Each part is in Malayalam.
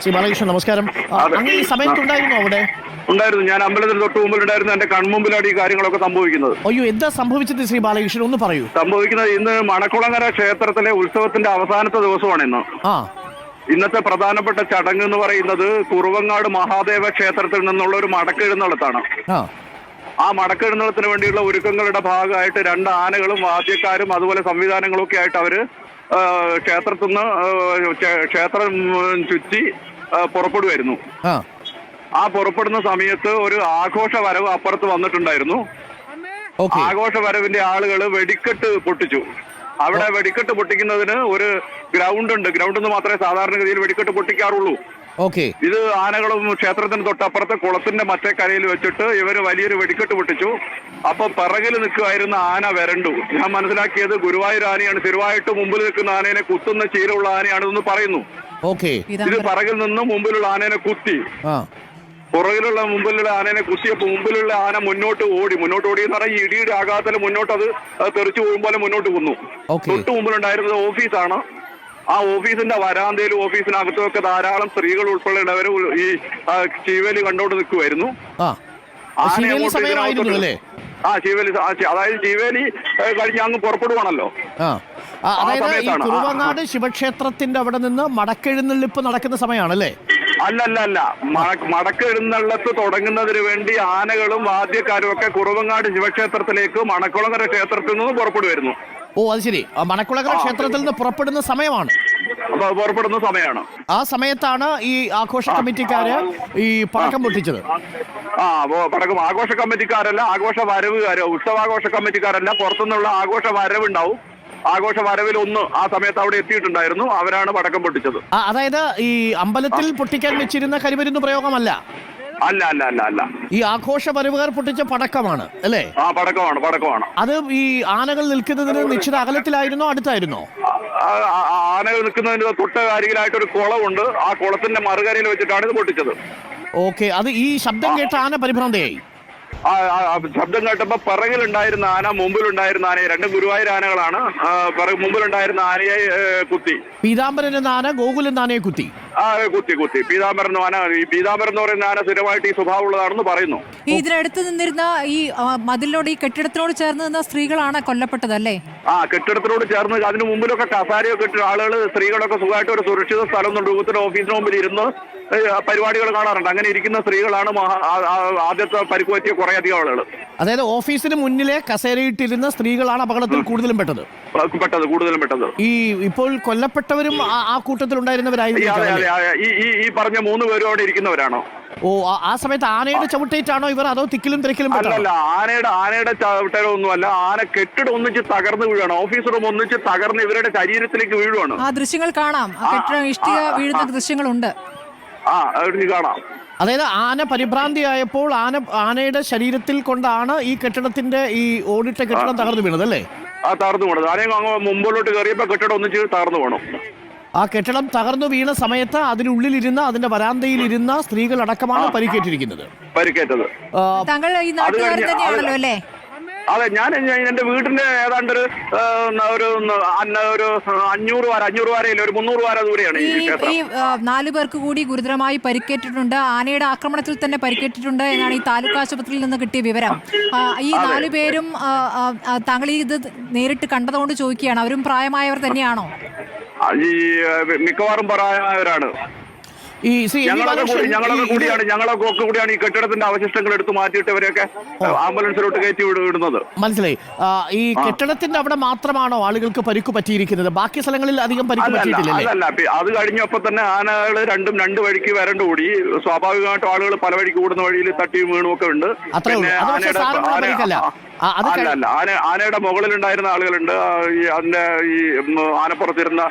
ശ്രീ ബാലകൃഷ്ണൻ നമസ്കാരം. അങ്ങ് ഈ സമയത്തുണ്ടായിരുന്നു അവിടെ? ഉണ്ടായിരുന്നു. ഞാൻ അമ്പലത്തിന് തൊട്ട് മുമ്പിലുണ്ടായിരുന്നു. എന്റെ കൺമുമ്പിലാണ് ഈ കാര്യങ്ങളൊക്കെ സംഭവിക്കുന്നത്. അയ്യോ, എന്താ സംഭവിച്ചത് ശ്രീ ബാലകൃഷ്ണൻ, ഒന്ന് പറയൂ. സംഭവിക്കുന്നത് ഇന്ന് മണക്കുളങ്ങര ക്ഷേത്രത്തിലെ ഉത്സവത്തിന്റെ അവസാനത്തെ ദിവസമാണ് ഇന്ന്. ഇന്നത്തെ പ്രധാനപ്പെട്ട ചടങ്ങ് എന്ന് പറയുന്നത് കുറുവങ്ങാട് മഹാദേവ ക്ഷേത്രത്തിൽ നിന്നുള്ള ഒരു മടക്കെഴുന്നള്ളത്താണ്. ആ മടക്കെഴുന്നള്ളത്തിന് വേണ്ടിയുള്ള ഒരുക്കങ്ങളുടെ ഭാഗമായിട്ട് 2 ആനകളും വാദ്യക്കാരും അതുപോലെ സംവിധാനങ്ങളും ഒക്കെ ആയിട്ട് അവര് ക്ഷേത്രത്തിൽ നിന്ന് ക്ഷേത്രം ചുറ്റി പുറപ്പെടുമായിരുന്നു. ആ പുറപ്പെടുന്ന സമയത്ത് ഒരു ആഘോഷ വരവ് അപ്പുറത്ത് വന്നിട്ടുണ്ടായിരുന്നു. ആഘോഷ വരവിന്റെ ആളുകൾ വെടിക്കെട്ട് പൊട്ടിച്ചു. അവിടെ വെടിക്കെട്ട് പൊട്ടിക്കുന്നതിന് ഒരു ഗ്രൗണ്ട് ഉണ്ട്. ഗ്രൗണ്ട് എന്ന് മാത്രമേ സാധാരണഗതിയിൽ വെടിക്കെട്ട് പൊട്ടിക്കാറുള്ളൂ. ഇത് ആനകളും ക്ഷേത്രത്തിന് തൊട്ടപ്പുറത്തെ കുളത്തിന്റെ മറ്റേ കരയിൽ വെച്ചിട്ട് ഇവര് വലിയൊരു വെടിക്കെട്ട് പൊട്ടിച്ചു. അപ്പൊ പിറകിൽ നിൽക്കുമായിരുന്ന ആന വരണ്ടു. ഞാൻ മനസ്സിലാക്കിയത് ഗുരുവായൂർ ആനയാണ്. സ്ഥിരമായിട്ട് മുമ്പിൽ നിൽക്കുന്ന ആനയെ കുത്തുന്ന ശീലമുള്ള ആനയാണെന്ന് പറയുന്നു. ഇത് പിറകിൽ നിന്ന് മുമ്പിലുള്ള ആനയെ കുത്തി. പുറകിലുള്ള മുമ്പിലുള്ള ആനയെ കുത്തിയപ്പോൾ മുമ്പിലുള്ള ആന മുന്നോട്ട് ഓടി എന്ന് പറഞ്ഞാൽ ഈ ഇടിയുടെ ആഘാതത്തിൽ മുന്നോട്ട് അത് തെറിച്ചു പോകുമ്പോൾ മുന്നോട്ട് കൊന്നു. തൊട്ട് മുമ്പിലുണ്ടായിരുന്നത് ഓഫീസാണ്. ആ ഓഫീസിന്റെ വരാന്തയിലും ഓഫീസിനകത്തുമൊക്കെ ധാരാളം സ്ത്രീകൾ ഉൾപ്പെടെയുള്ളവർ ഈ ചീവേലി കണ്ടോണ്ട് നിൽക്കുമായിരുന്നു. ചീവേലി, അതായത് ചീവേലി കഴിഞ്ഞ് അങ്ങ് പുറപ്പെടുവാണല്ലോ. അതായത് ഈ കുറുവങ്ങാട് ശിവക്ഷേത്രത്തിന്റെ അവിടെ നിന്ന് മടക്കെഴുന്നള്ളിപ്പ് നടക്കുന്ന സമയമാണല്ലേ? അല്ല, മടക്കെഴുന്നള്ളത്ത് തുടങ്ങുന്നതിന് വേണ്ടി ആനകളും വാദ്യക്കാരും ഒക്കെ കുറുവങ്ങാട് ശിവക്ഷേത്രത്തിലേക്ക് മണക്കുളങ്ങര ക്ഷേത്രത്തിൽ നിന്ന് പുറപ്പെടുമായിരുന്നു. അത് ശരി. മണക്കുളങ്ങര ക്ഷേത്രത്തിൽ നിന്ന് പുറപ്പെടുന്ന സമയമാണ്. ആ സമയത്താണ് ഈ ആഘോഷ കമ്മിറ്റിക്കാര് ഈ പടക്കം പൊട്ടിച്ചത്. പടക്കം ആഘോഷ കമ്മിറ്റിക്കാരല്ല, ആഘോഷ വരവുകാരോ, ഉത്സവാഘോഷ കമ്മിറ്റിക്കാരല്ല. പുറത്തുനിന്നുള്ള ആഘോഷ വരവുണ്ടാവും. ആഘോഷ വരവിൽ ഒന്ന് ആ സമയത്ത് അവിടെ എത്തിയിട്ടുണ്ടായിരുന്നു. അവരാണ് പടക്കം പൊട്ടിച്ചത്. അതായത് ഈ അമ്പലത്തിൽ പൊട്ടിക്കാൻ വെച്ചിരുന്ന കരിമരുന്ന് പ്രയോഗമല്ല. അല്ല. ഈ ആഘോഷ വരവുകാർ പൊട്ടിച്ച പടക്കമാണ് അല്ലേ? പടക്കമാണ്. അത് ഈ ആനകൾ നിൽക്കുന്നതിന് നിശ്ചിത അകലത്തിലായിരുന്നോ അടുത്തായിരുന്നോ? ആനകൾ നിൽക്കുന്നതിന് തൊട്ട അരികിലായിട്ട് ഒരു കുളമുണ്ട്. ആ കുളത്തിന്റെ മറുകരയിൽ വെച്ചിട്ടാണ് ഇത് പൊട്ടിച്ചത്. അത് ഈ ശബ്ദം കേട്ട ആന പരിഭ്രാന്തയായി. ശബ്ദം കേട്ടപ്പോ പിറകിലുണ്ടായിരുന്ന ആന മുമ്പിലുണ്ടായിരുന്ന ആനയെ, 2 ഗുരുവായൂർ ആനകളാണ്, മുമ്പിലുണ്ടായിരുന്ന ആനയെ കുത്തി. പീതാംബരൻ എന്ന ആന ഗോകുൽ എന്ന ആനയെ കുത്തി. കുത്തി. പീതാംബരൻ ആന, ഈ പീതാംബരൻ എന്ന് പറയുന്ന ആന സ്ഥിരമായിട്ട് ഈ സ്വഭാവമുള്ളതാണെന്ന് പറയുന്നു. ഇതിനടുത്ത് നിന്നിരുന്ന ഈ മതിലിനോട്, ഈ കെട്ടിടത്തിനോട് ചേർന്ന് നിന്ന സ്ത്രീകളാണ് കൊല്ലപ്പെട്ടത് അല്ലേ? കെട്ടിടത്തിനോട് ചേർന്ന് അതിന് മുമ്പിലൊക്കെ കസാരയൊക്കെ ഇട്ട് ആളുകൾ, സ്ത്രീകളൊക്കെ സുഖമായിട്ട് ഒരു സുരക്ഷിത സ്ഥലം രൂപത്തിൽ ഓഫീസിന് മുമ്പിൽ ഇരുന്ന് പരിപാടികൾ കാണാറുണ്ട്. അങ്ങനെ ഇരിക്കുന്ന സ്ത്രീകളാണ് ആദ്യത്തെ പരിക്ക് പറ്റിയ കുറെ അധികം ആളുകൾ. അതായത് ഓഫീസിന് മുന്നിലെ കസേരയിട്ടിരുന്ന സ്ത്രീകളാണ് അപകടത്തിൽ കൂടുതലും പെട്ടത്. ഈ ഇപ്പോൾ കൊല്ലപ്പെട്ടവരും ആ കൂട്ടത്തിൽ ഉണ്ടായിരുന്നവരായിരുന്നു. ഈ പറഞ്ഞ 3 പേരും അവിടെ ഇരിക്കുന്നവരാണോ? ആ സമയത്ത് ആനയുടെ ചവിട്ടേറ്റാണോ ഇവർ, അതോ തിക്കിലും തിരക്കിലും? അല്ല, ആനയുടെ ചവിട്ടലൊന്നുമല്ല. ആന കെട്ടിടം ഒന്നിച്ച് തകർന്ന് വീഴാണ്. ഓഫീസ് റൂം ഒന്നിച്ച് തകർന്ന് ഇവരുടെ ശരീരത്തിലേക്ക് വീഴുവാണ്. ആ ദൃശ്യങ്ങൾ കാണാം. ഇഷ്ടിക വീഴുന്ന ദൃശ്യങ്ങളുണ്ട്. കാണാം. അതായത് ആന പരിഭ്രാന്തിയായപ്പോൾ ആനയുടെ ശരീരത്തിൽ കൊണ്ടാണ് ഈ കെട്ടിടത്തിന്റെ ഈ ഓടിട്ട കെട്ടിടം തകർന്നു വീണത് അല്ലേ? തകർന്നു വീണത്. ആനയും മുമ്പോട്ട് കയറിയപ്പോ കെട്ടിടം ഒന്നിച്ച് തകർന്നു വീണു. ആ കെട്ടിടം തകർന്നു വീണ സമയത്ത് അതിനുള്ളിലിരുന്ന, അതിന്റെ വരാന്തയിലിരുന്ന സ്ത്രീകൾ അടക്കമാണ് പരിക്കേറ്റത്. താങ്കൾ ഈ നാട്ടുകാരൻ തന്നെയാണല്ലോ അല്ലേ? അതെ, ഞാൻ എന്റെ വീടിന്റെ ഏതാണ്ട് ഒരു 500 വാരയിൽ ഒരു 300 വാര ദൂരെയാണ് ഈ 4 പേർക്ക് കൂടി ഗുരുതരമായി പരിക്കേറ്റിട്ടുണ്ട്. ആനയുടെ ആക്രമണത്തിൽ തന്നെ പരിക്കേറ്റിട്ടുണ്ട് എന്നാണ് ഈ താലൂക്ക് ആശുപത്രിയിൽ നിന്ന് കിട്ടിയ വിവരം. ഈ 4 പേരും താങ്കൾ ഇത് നേരിട്ട് കണ്ടതുകൊണ്ട് ചോദിക്കുകയാണ്, അവരും പ്രായമായവർ തന്നെയാണോ? മിക്കവാറും പ്രായമായവരാണ്. ഞങ്ങളൊക്കെ കൂടിയാണ് ഈ കെട്ടിടത്തിന്റെ അവശിഷ്ടങ്ങൾ എടുത്തു മാറ്റിയിട്ട് ഇവരെയൊക്കെ ആംബുലൻസിലോട്ട് കയറ്റി വിടുന്നത്. മനസ്സിലായി. ഈ കെട്ടിടത്തിന്റെ അവിടെ മാത്രമാണോ ആളുകൾക്ക് പരിക്ക് പറ്റിയിരിക്കുന്നത്? ബാക്കി സ്ഥലങ്ങളിൽ അധികം പരിക്ക് പറ്റിയിട്ടില്ല? അല്ല, അത് കഴിഞ്ഞപ്പോ തന്നെ ആനകൾ 2 വഴിക്ക് വരണ്ട് കൂടി. സ്വാഭാവികമായിട്ടും ആളുകൾ പല വഴിക്ക് കൂടുന്ന വഴിയിൽ തട്ടിയും വീണും ഒക്കെ ഉണ്ട്. ആനയുടെ മുകളിലുണ്ടായിരുന്ന ആളുകളുണ്ട്. അതിന്റെ ഈ ആനപ്പുറത്തിരുന്ന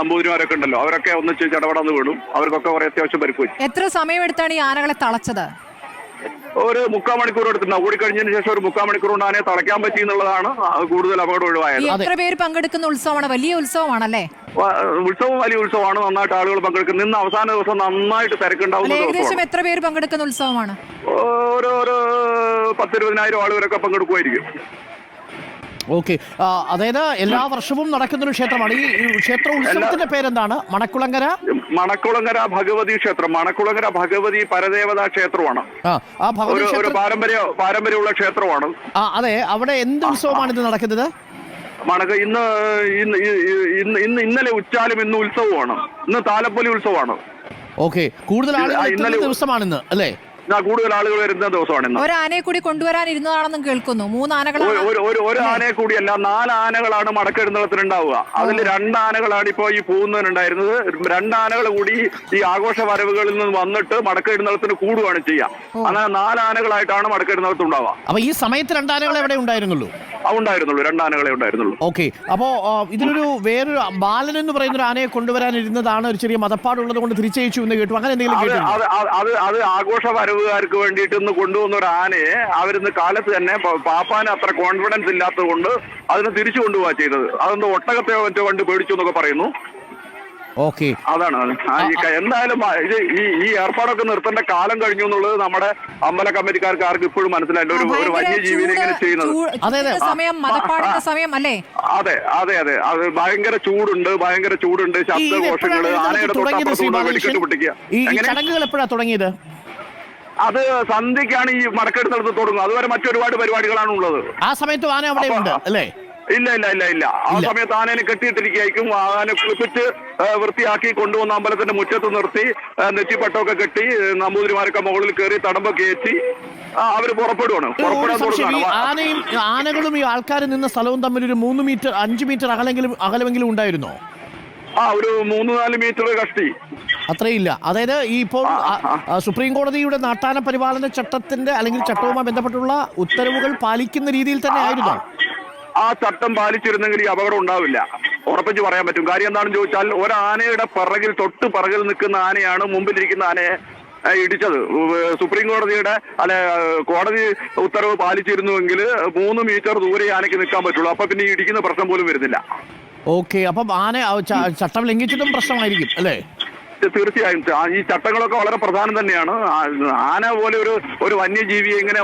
നമ്പൂതിരിമാരൊക്കെ ഉണ്ടല്ലോ, അവരൊക്കെ ഒന്നിച്ച് ചടപടന്ന് വീണു. അവർക്കൊക്കെ കുറെ അത്യാവശ്യം പരിക്ക് പറ്റി. എത്ര സമയമെടുത്താണ് ഈ ആനകളെ തളച്ചത്? ഒരു 3/4 മണിക്കൂർ എടുത്തിട്ടുണ്ട്. ഓടിക്കഴിഞ്ഞതിന് ശേഷം ഒരു 3/4 മണിക്കൂർ കൊണ്ട് ആനയെ തളയ്ക്കാൻ പറ്റി എന്നുള്ളതാണ് കൂടുതൽ അപകടം ഒഴിവായത്. എത്ര പേര് പങ്കെടുക്കുന്ന ഉത്സവമാണ്? വലിയ ഉത്സവമാണല്ലേ? ഉത്സവം വലിയ ഉത്സവമാണ്. നന്നായിട്ട് ആളുകൾ പങ്കെടുക്കും. ഇന്ന് അവസാന ദിവസം നന്നായിട്ട് തിരക്കുണ്ടാവും. ഏകദേശം എത്ര പേര് പങ്കെടുക്കുന്ന ഉത്സവമാണ്? ഒരു 10-20,000 ആളുകളൊക്കെ പങ്കെടുക്കുമായിരിക്കും. ഓക്കെ, അതായത് എല്ലാ വർഷവും നടക്കുന്ന ഒരു ക്ഷേത്രമാണ്. ഈ ക്ഷേത്ര ഉത്സവത്തിന്റെ പേരെന്താണ്? മണക്കുളങ്ങര ഭഗവതി ക്ഷേത്രം. മണക്കുളങ്ങര ഭഗവതി പരദേവതാ ക്ഷേത്രമാണ്. ഒരു പാരമ്പര്യമുള്ള ക്ഷേത്രമാണ്. അതെ, അവിടെ എന്ത് ഉത്സവമാണ് ഇത് നടക്കുന്നത്? ഇന്നലെ ഉച്ചാലും ഇന്ന് ഉത്സവമാണ്. ഇന്ന് താലപ്പൊലി ഉത്സവമാണ്. ഓക്കെ, കൂടുതൽ ആളുകൾ ദിവസമാണിന്ന് അല്ലേ? കൂടുതൽ ആളുകൾ വരുന്ന ദിവസമാണ്. ഒരു ആനയെ കൂടി കൊണ്ടുവരാനിരുന്നതാണെന്നും കേൾക്കുന്നു. 3 ആനകളാണ്. ഒരു ആനയെ കൂടിയല്ല, 4 ആനകളാണ് മടക്കെഴുന്നള്ളത്തിനുണ്ടാവുക. അതിൽ 2 ആനകളാണ് ഇപ്പോൾ ഈ പോകുന്നതിനുണ്ടായിരുന്നത്. 2 ആനകൾ കൂടി ഈ ആഘോഷ വരവുകളിൽ നിന്ന് വന്നിട്ട് മടക്കെഴുന്നള്ളത്തിന് കൂടുകയാണ് ചെയ്യുക. അങ്ങനെ 4 ആനകളായിട്ടാണ് മടക്കെഴുന്നള്ളത്ത് ഉണ്ടാവുക. അപ്പൊ ഈ സമയത്ത് 2 ആനകൾ എവിടെ ഉണ്ടായിരുന്നുള്ളൂ? 2 ആനകളെ ഉണ്ടായിരുന്നുള്ളൂ. ഓക്കെ, അപ്പോ ഇതിലൊരു വേറൊരു ബാലൻ എന്ന് പറയുന്ന ഒരു ആനയെ കൊണ്ടുവരാനിരുന്നതാണ്. ഒരു ചെറിയ മതപ്പാടുള്ളത് കൊണ്ട് തിരിച്ചയച്ചു എന്ന് കേട്ടു. അങ്ങനെ എന്തെങ്കിലും? അത് ആഘോഷ വരവുകാർക്ക് വേണ്ടിയിട്ട് ഇന്ന് കൊണ്ടുവന്ന ഒരു ആനയെ അവരിന്ന് കാലത്ത് തന്നെ പാപ്പാന് അത്ര കോൺഫിഡൻസ് ഇല്ലാത്തത് കൊണ്ട് അതിനെ തിരിച്ചു കൊണ്ടുപോവാ ചെയ്തത്. അതെന്തോ ഒട്ടകത്തെ മറ്റോ കണ്ട് പേടിച്ചു എന്നൊക്കെ പറയുന്നു. ഓക്കെ, അതാണ്. എന്തായാലും ഈ ഏർപ്പാടൊക്കെ നിർത്തേണ്ട കാലം കഴിഞ്ഞു എന്നുള്ളത് നമ്മുടെ അമ്പല കമ്മിറ്റിക്കാർക്ക് ആർക്കും ഇപ്പോഴും മനസ്സിലായില്ല. ഒരു വന്യജീവിനെ ഇങ്ങനെ ചെയ്യുന്നത്. അതെ, അത് ഭയങ്കര ചൂടുണ്ട്, ശബ്ദഘോഷങ്ങള്, ആനയുടെ തൊട്ടപ്പുറത്തുള്ള വെടിക്കെട്ട് പൊട്ടിക്കുക. ചടങ്ങുകൾ എപ്പോഴാണ് തുടങ്ങിയത്? അത് സന്ധ്യക്കാണ് ഈ മടക്കെടുത്ത് തുടങ്ങും. അതുവരെ മറ്റൊരുപാട് പരിപാടികളാണ് ഉള്ളത്. ആ സമയത്ത് ആന അവിടെ ഉണ്ട് അല്ലേ? ഇല്ല. ആ സമയത്ത് ആനയെ കെട്ടിയിട്ടിരിക്കും. ആന കുളിപ്പിച്ച് വൃത്തിയാക്കി കൊണ്ടുവന്ന അമ്പലത്തിന്റെ മുറ്റത്ത് നിർത്തി നെറ്റിപ്പട്ടമൊക്കെ കെട്ടി നമ്പൂതിരിമാരൊക്കെ മുകളിൽ കയറി തടമ്പ കയറ്റി അവര് പുറപ്പെടുവാണ്. ആനകളും ഈ ആൾക്കാർ നിന്ന സ്ഥലവും തമ്മിൽ ഒരു 3 മീറ്റർ 5 മീറ്റർ അകലെങ്കിലും ഉണ്ടായിരുന്നോ? ഒരു 3-4 മീറ്റർ കഷ്ടി. അത്രയില്ല. അതായത് ഈ ഇപ്പോൾ സുപ്രീം കോടതിയുടെ നാട്ടാന പരിപാലന ചട്ടത്തിന്റെ അല്ലെങ്കിൽ ചട്ടവുമായി ബന്ധപ്പെട്ടുള്ള ഉത്തരവുകൾ പാലിക്കുന്ന രീതിയിൽ തന്നെ ആയിരുന്നു. ആ ചട്ടം പാലിച്ചിരുന്നെങ്കിൽ ഈ അപകടം ഉണ്ടാവില്ല, ഉറപ്പിച്ച് പറയാൻ പറ്റും. കാര്യം എന്താണെന്ന് ചോദിച്ചാൽ, ഒരാനയുടെ തൊട്ട് പിറകിൽ നിൽക്കുന്ന ആനയാണ് മുമ്പിലിരിക്കുന്ന ആനയെ ഇടിച്ചത്. സുപ്രീം കോടതിയുടെ കോടതി ഉത്തരവ് പാലിച്ചിരുന്നുവെങ്കിൽ 3 മീറ്റർ ദൂരെ ആനയ്ക്ക് നിൽക്കാൻ പറ്റുള്ളൂ. അപ്പൊ പിന്നെ ഇടിക്കുന്ന പ്രശ്നം പോലും വരുന്നില്ല. ഓക്കെ, അപ്പം ആന ചട്ടം ലംഘിച്ചിട്ടും പ്രശ്നമായിരിക്കും അല്ലേ? തീർച്ചയായും ഈ ചട്ടങ്ങളൊക്കെ വളരെ പ്രധാനം തന്നെയാണ്. ആന പോലെ ഒരു വന്യജീവിയെ ഇങ്ങനെ